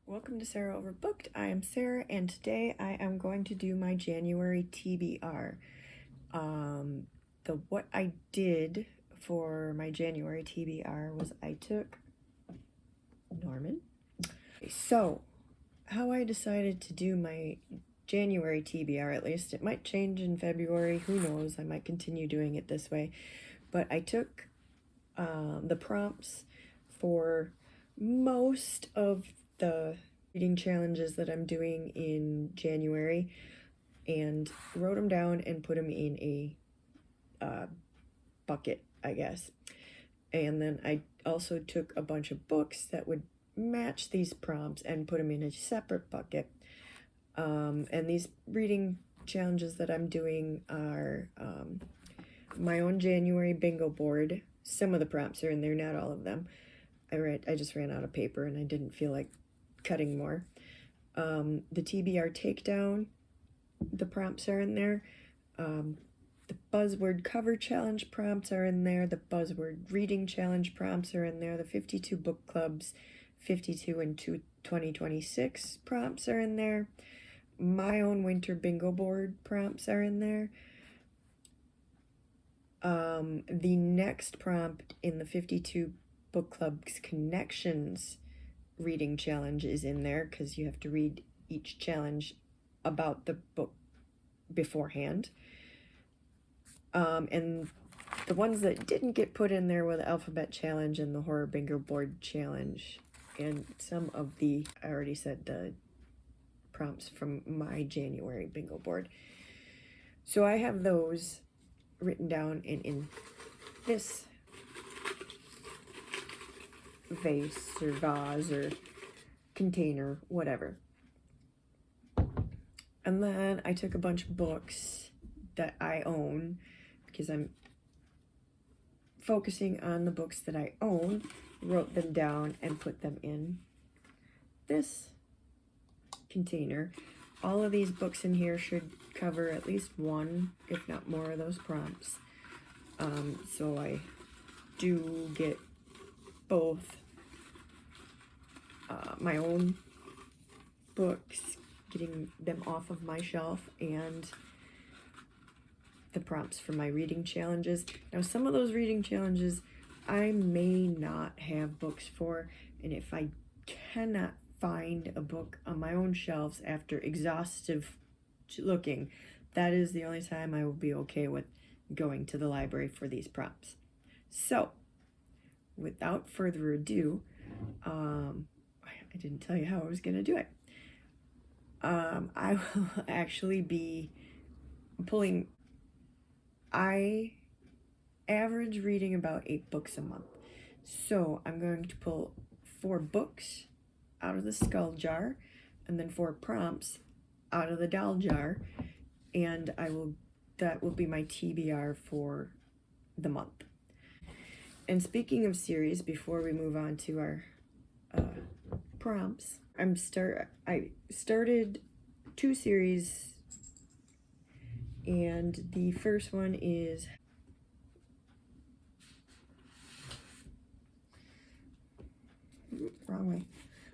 Welcome to Sarah Overbooked. I am Sarah, and today I am going to do my January TBR. What I did for my January TBR was I took Norman. So, how I decided to do my January TBR, at least it might change in February. Who knows? I might continue doing it this way. But I took the prompts for most of the reading challenges that I'm doing in January and wrote them down and put them in a bucket, I guess. And then I also took a bunch of books that would match these prompts and put them in a separate bucket. And these reading challenges that I'm doing are my own January bingo board. Some of the prompts are in there, not all of them. I just ran out of paper and I didn't feel like cutting more. The TBR takedown, the prompts are in there. The Buzzword cover challenge prompts are in there. The Buzzword reading challenge prompts are in there. The 52 book clubs 52 and 2026 prompts are in there. My own winter bingo board prompts are in there. The next prompt in the 52 book club's connections reading challenge is in there because you have to read each challenge about the book beforehand. And the ones that didn't get put in there were the alphabet challenge and the horror bingo board challenge, and some of the, I already said, the prompts from my January bingo board. So I have those written down and in this vase or vase or container, whatever. And then I took a bunch of books that I own because I'm focusing on the books that I own, wrote them down and put them in this container. All of these books in here should cover at least one, if not more, of those prompts. So I do get both my own books, getting them off of my shelf, and the prompts for my reading challenges. Now, some of those reading challenges I may not have books for, and if I cannot find a book on my own shelves after exhaustive looking, that is the only time I will be okay with going to the library for these prompts. So, without further ado, I didn't tell you how I was going to do it. I will actually be pulling, I average reading about 8 books a month. So I'm going to pull 4 books out of the skull jar and then 4 prompts out of the doll jar, and that will be my TBR for the month. And speaking of series, before we move on to our prompts, I started 2 series, and the first one is wrong way.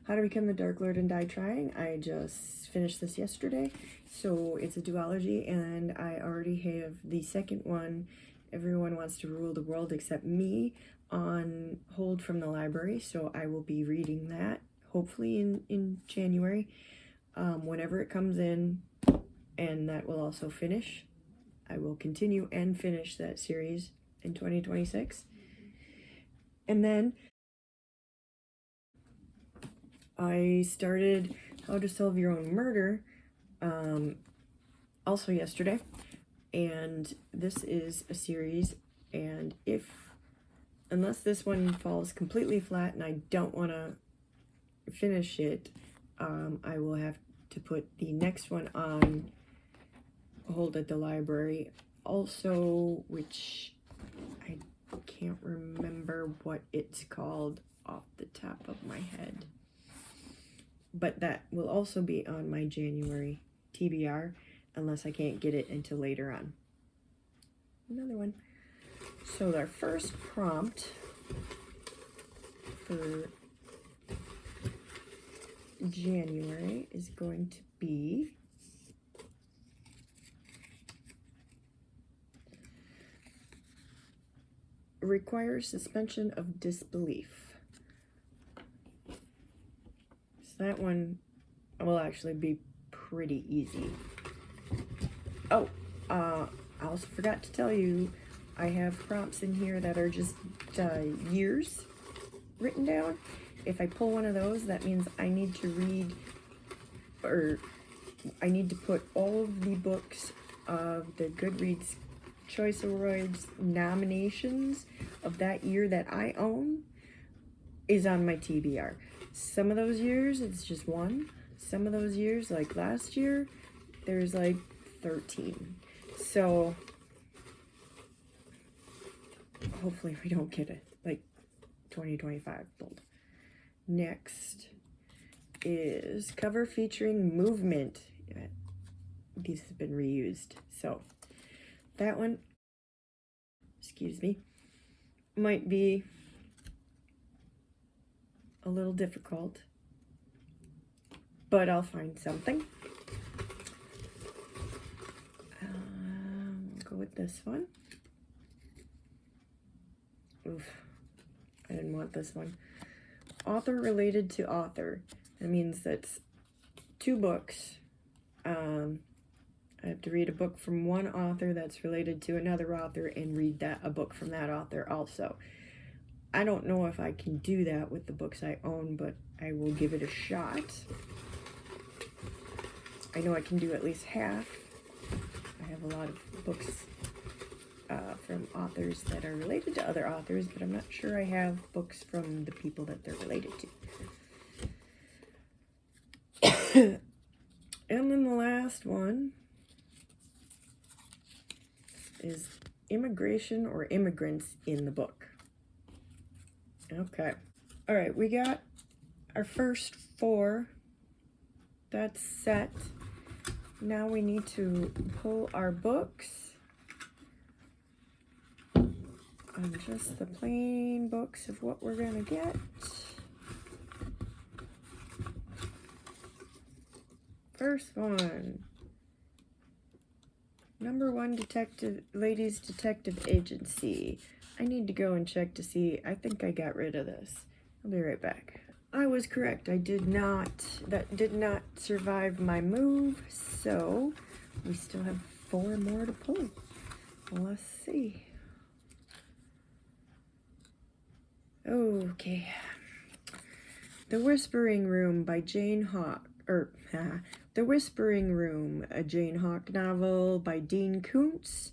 How to Become the Dark Lord and Die Trying. I just finished this yesterday, so it's a duology, and I already have the second one, Everyone Wants to Rule the World Except Me, on hold from the library, so I will be reading that hopefully in January, whenever it comes in, and that will also finish. I will continue and finish that series in 2026. And then I started How to Solve Your Own Murder also yesterday, and this is a series, and unless this one falls completely flat and I don't want to finish it, I will have to put the next one on hold at the library also, which I can't remember what it's called off the top of my head, but that will also be on my January TBR unless I can't get it until later on. Another one. So our first prompt for January is going to be requires suspension of disbelief. So that one will actually be pretty easy. Oh, I also forgot to tell you, I have prompts in here that are just years written down. If I pull one of those, that means I need to read, or I need to put all of the books of the Goodreads Choice Awards nominations of that year that I own is on my TBR. Some of those years, it's just one. Some of those years, like last year, there's like 13. So hopefully we don't get it like 2025 bold. Next is cover featuring movement. These have been reused. So that one, excuse me, might be a little difficult, but I'll find something. We'll go with this one. Oof, I didn't want this one. Author related to author. That means that's two books. I have to read a book from one author that's related to another author and read a book from that author also. I don't know if I can do that with the books I own, but I will give it a shot. I know I can do at least half. I have a lot of books from authors that are related to other authors, but I'm not sure I have books from the people that they're related to. And then the last one is immigration or immigrants in the book. Okay. All right, we got our first four. That's set. Now we need to pull our books. On just the plain books of what we're gonna get. First one. Number 1 detective, ladies detective agency. I need to go and check to see. I think I got rid of this. I'll be right back. I was correct. That did not survive my move. So we still have 4 more to pull. Let's see. Okay. The Whispering Room by Jane Hawk, The Whispering Room, a Jane Hawk novel by Dean Koontz.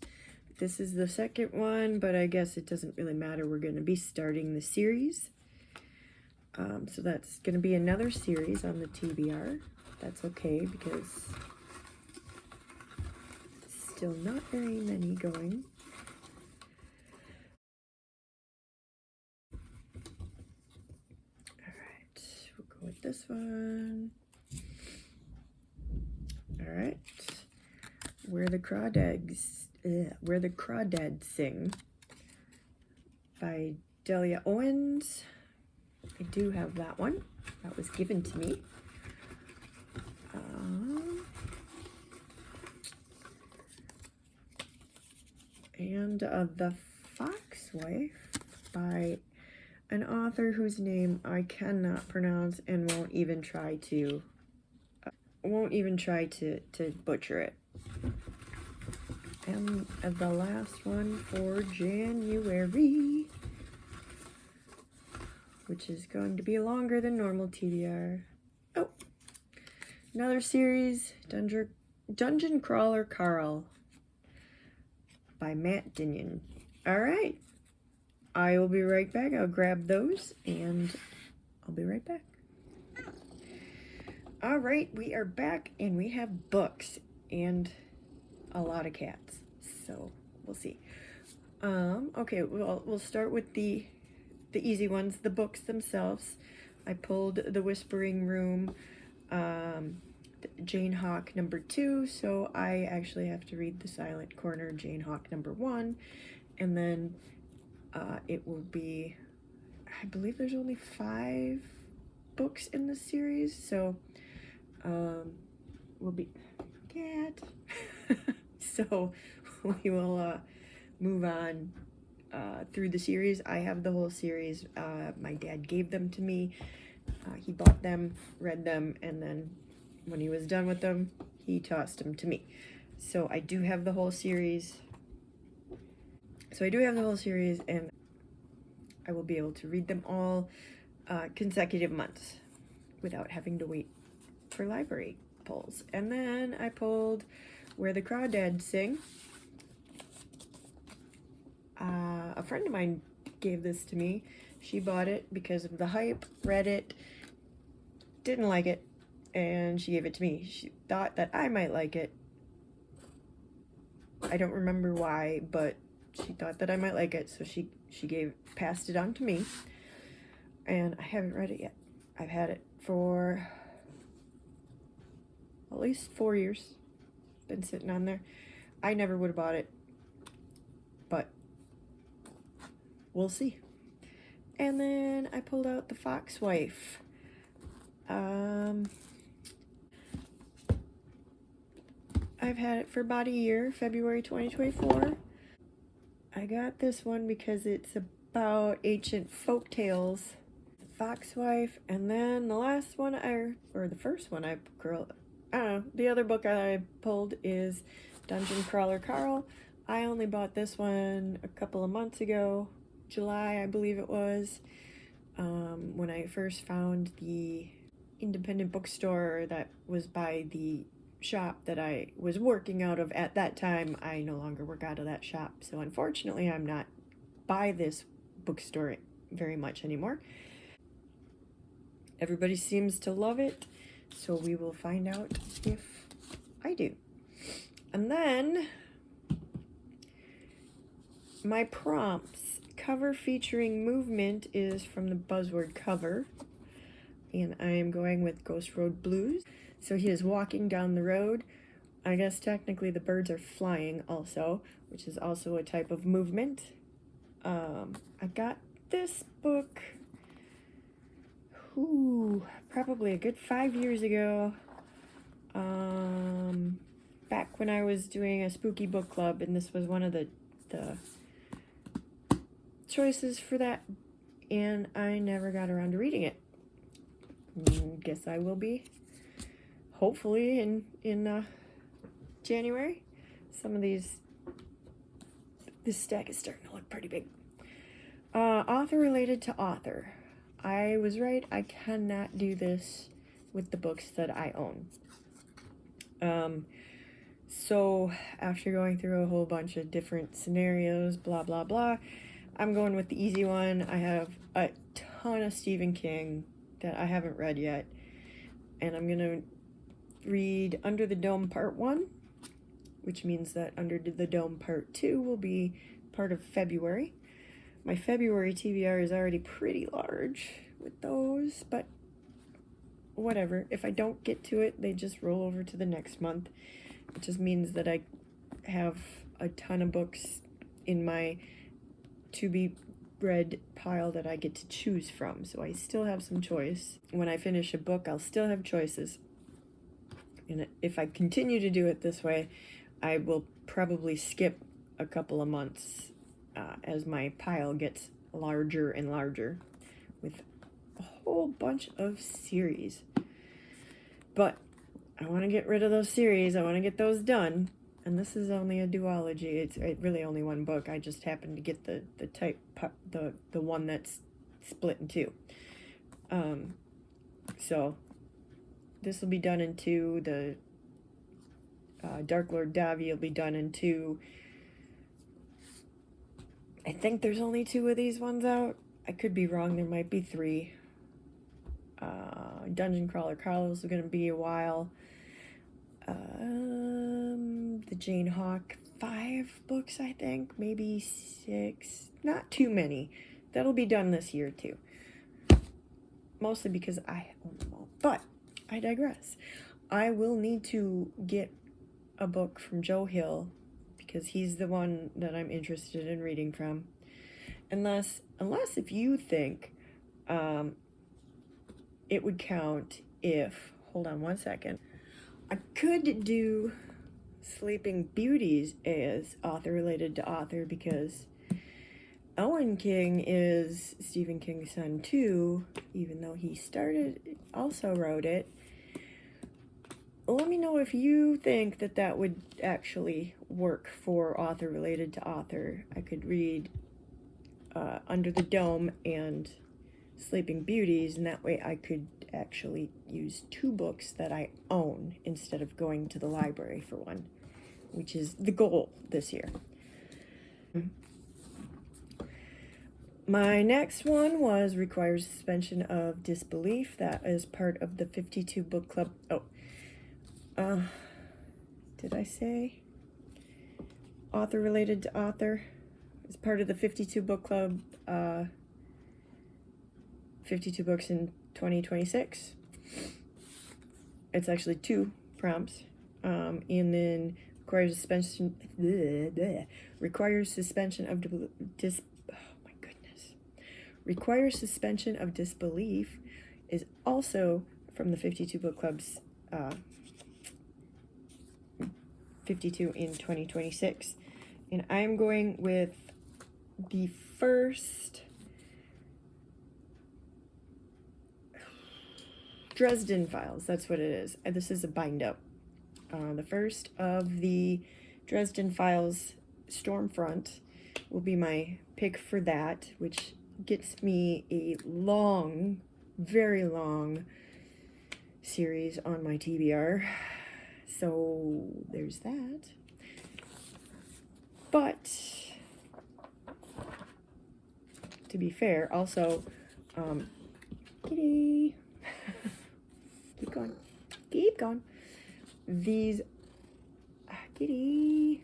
This is the second one, but I guess it doesn't really matter. We're going to be starting the series. So that's going to be another series on the TBR. That's okay because still not very many going. With this one. All right. Where the Crawdads Sing by Delia Owens. I do have that one. That was given to me. And The Fox Wife by an author whose name I cannot pronounce and won't even try to butcher it. And the last one for January, which is going to be longer than normal TBR. Oh, another series, Dungeon Crawler Carl by Matt Dinion. All right. I will be right back. I'll grab those and I'll be right back. All right, we are back and we have books and a lot of cats. So we'll see. Okay, we'll start with the easy ones, the books themselves. I pulled The Whispering Room, Jane Hawk #2, so I actually have to read The Silent Corner, Jane Hawk #1, and then it will be, I believe there's only 5 books in the series, so we'll be cat. So we will move on through the series. I have the whole series. My dad gave them to me. He bought them, read them, and then when he was done with them, he tossed them to me. So I do have the whole series. And I will be able to read them all consecutive months without having to wait for library pulls. And then I pulled Where the Crawdads Sing. A friend of mine gave this to me. She bought it because of the hype, read it, didn't like it, and she gave it to me. She thought that I might like it. I don't remember why, but she thought that I might like it, so she passed it on to me, and I haven't read it yet. I've had it for at least 4 years. Been sitting on there. I never would have bought it, but we'll see. And then I pulled out The Fox Wife. I've had it for about a year, February 2024. I got this one because it's about ancient folk tales. The Fox Wife, and then the last one the first one I don't know, the other book I pulled is Dungeon Crawler Carl. I only bought this one a couple of months ago, July I believe it was, when I first found the independent bookstore that was by the shop that I was working out of at that time. I no longer work out of that shop, so unfortunately I'm not by this bookstore very much anymore. Everybody seems to love it, so we will find out if I do. And then my prompts cover featuring movement is from the Buzzword cover, and I am going with Ghost Road Blues. So he is walking down the road. I guess technically the birds are flying also, which is also a type of movement. I got this book probably a good 5 years ago, back when I was doing a spooky book club, and this was one of the choices for that, and I never got around to reading it. Guess I will be, hopefully, in January. Some of this stack is starting to look pretty big. Author related to author. I was right, I cannot do this with the books that I own. So after going through a whole bunch of different scenarios, blah, blah, blah, I'm going with the easy one. I have a ton of Stephen King that I haven't read yet, and I'm gonna read Under the Dome Part 1, which means that Under the Dome Part 2 will be part of February. My February TBR is already pretty large with those, but whatever. If I don't get to it, they just roll over to the next month. It just means that I have a ton of books in my to-be-read pile that I get to choose from, so I still have some choice. When I finish a book, I'll still have choices. And if I continue to do it this way, I will probably skip a couple of months as my pile gets larger and larger with a whole bunch of series. But I want to get rid of those series. I want to get those done. And this is only a duology. It's really only one book. I just happened to get the one that's split in two. So this will be done in two. The Dark Lord Davi will be done in two. I think there's only 2 of these ones out. I could be wrong. There might be 3. Dungeon Crawler Carlos is going to be a while. The Jane Hawk 5 books, I think. Maybe 6. Not too many. That'll be done this year, too. Mostly because I own them all. But I digress. I will need to get a book from Joe Hill, because he's the one that I'm interested in reading from. Unless if you think it would count if, hold on one second, I could do Sleeping Beauties as author related to author because Owen King is Stephen King's son too, even though he also wrote it. Let me know if you think that that would actually work for author related to author. I could read Under the Dome and Sleeping Beauties, and that way I could actually use 2 books that I own instead of going to the library for one, which is the goal this year. My next one was Requires Suspension of Disbelief. That is part of the 52 book club. Did I say author related to author? It's part of the 52 book club, 52 books in 2026. It's actually 2 prompts, and then requires suspension of Requires Suspension of Disbelief is also from the 52 book club's 52 in 2026. And I'm going with the first Dresden Files. That's what it is. This is a bind up. The first of the Dresden Files Stormfront will be my pick for that, which gets me a long, very long series on my TBR. So there's that. But to be fair, also, kitty, keep going, keep going. These, kitty,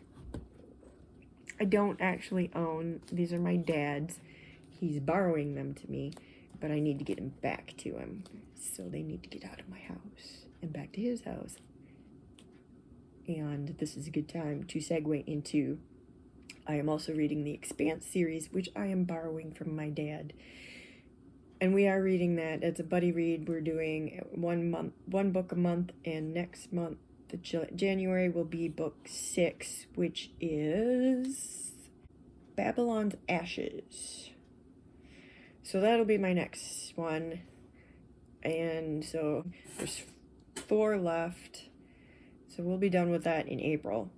I don't actually own. These are my dad's. He's borrowing them to me, but I need to get them back to him. So they need to get out of my house and back to his house. And this is a good time to segue into, I am also reading the Expanse series, which I am borrowing from my dad. And we are reading that. It's a buddy read. We're doing one book a month, and next month, January, will be book 6, which is Babylon's Ashes. So that'll be my next one. And so there's 4 left. So we'll be done with that in April.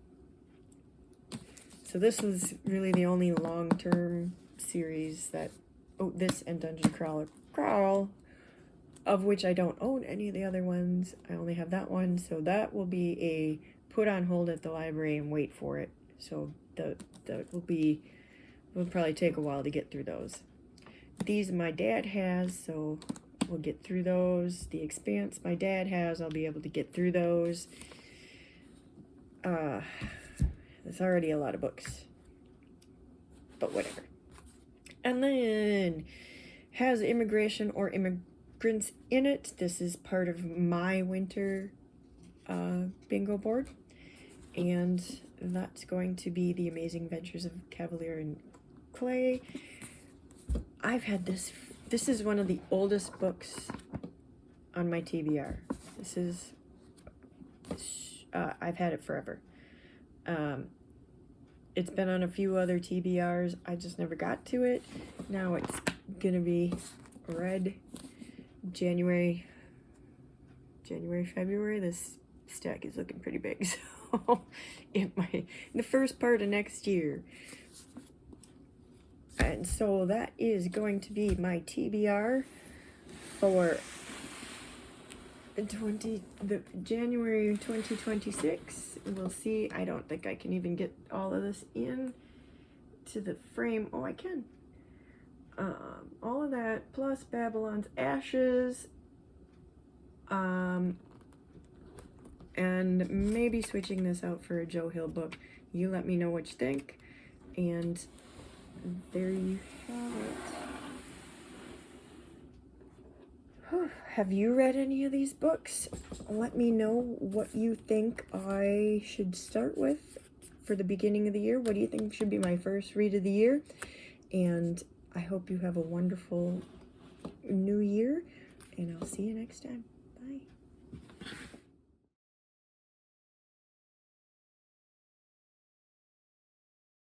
So this was really the only long-term series that, this and Dungeon Crawl, of which I don't own any of the other ones. I only have that one. So that will be a put on hold at the library and wait for it. So that will probably take a while to get through those. These my dad has, so we'll get through those. The Expanse my dad has, I'll be able to get through those. There's already a lot of books, but whatever. And then has immigration or immigrants in it. This is part of my winter bingo board, and that's going to be The Amazing Adventures of Cavalier and Clay. I've had this is one of the oldest books on my TBR. This is, I've had it forever. It's been on a few other TBRs. I just never got to it. Now it's gonna be read January, February. This stack is looking pretty big, so it might, the first part of next year. And so that is going to be my TBR for the January 2026. We'll see. I don't think I can even get all of this in to the frame. Oh, I can. All of that plus Babylon's Ashes, and maybe switching this out for a Joe Hill book. You let me know what you think, and there you have it. Have you read any of these books? Let me know what you think I should start with for the beginning of the year. What do you think should be my first read of the year? And I hope you have a wonderful new year, and I'll See you next time.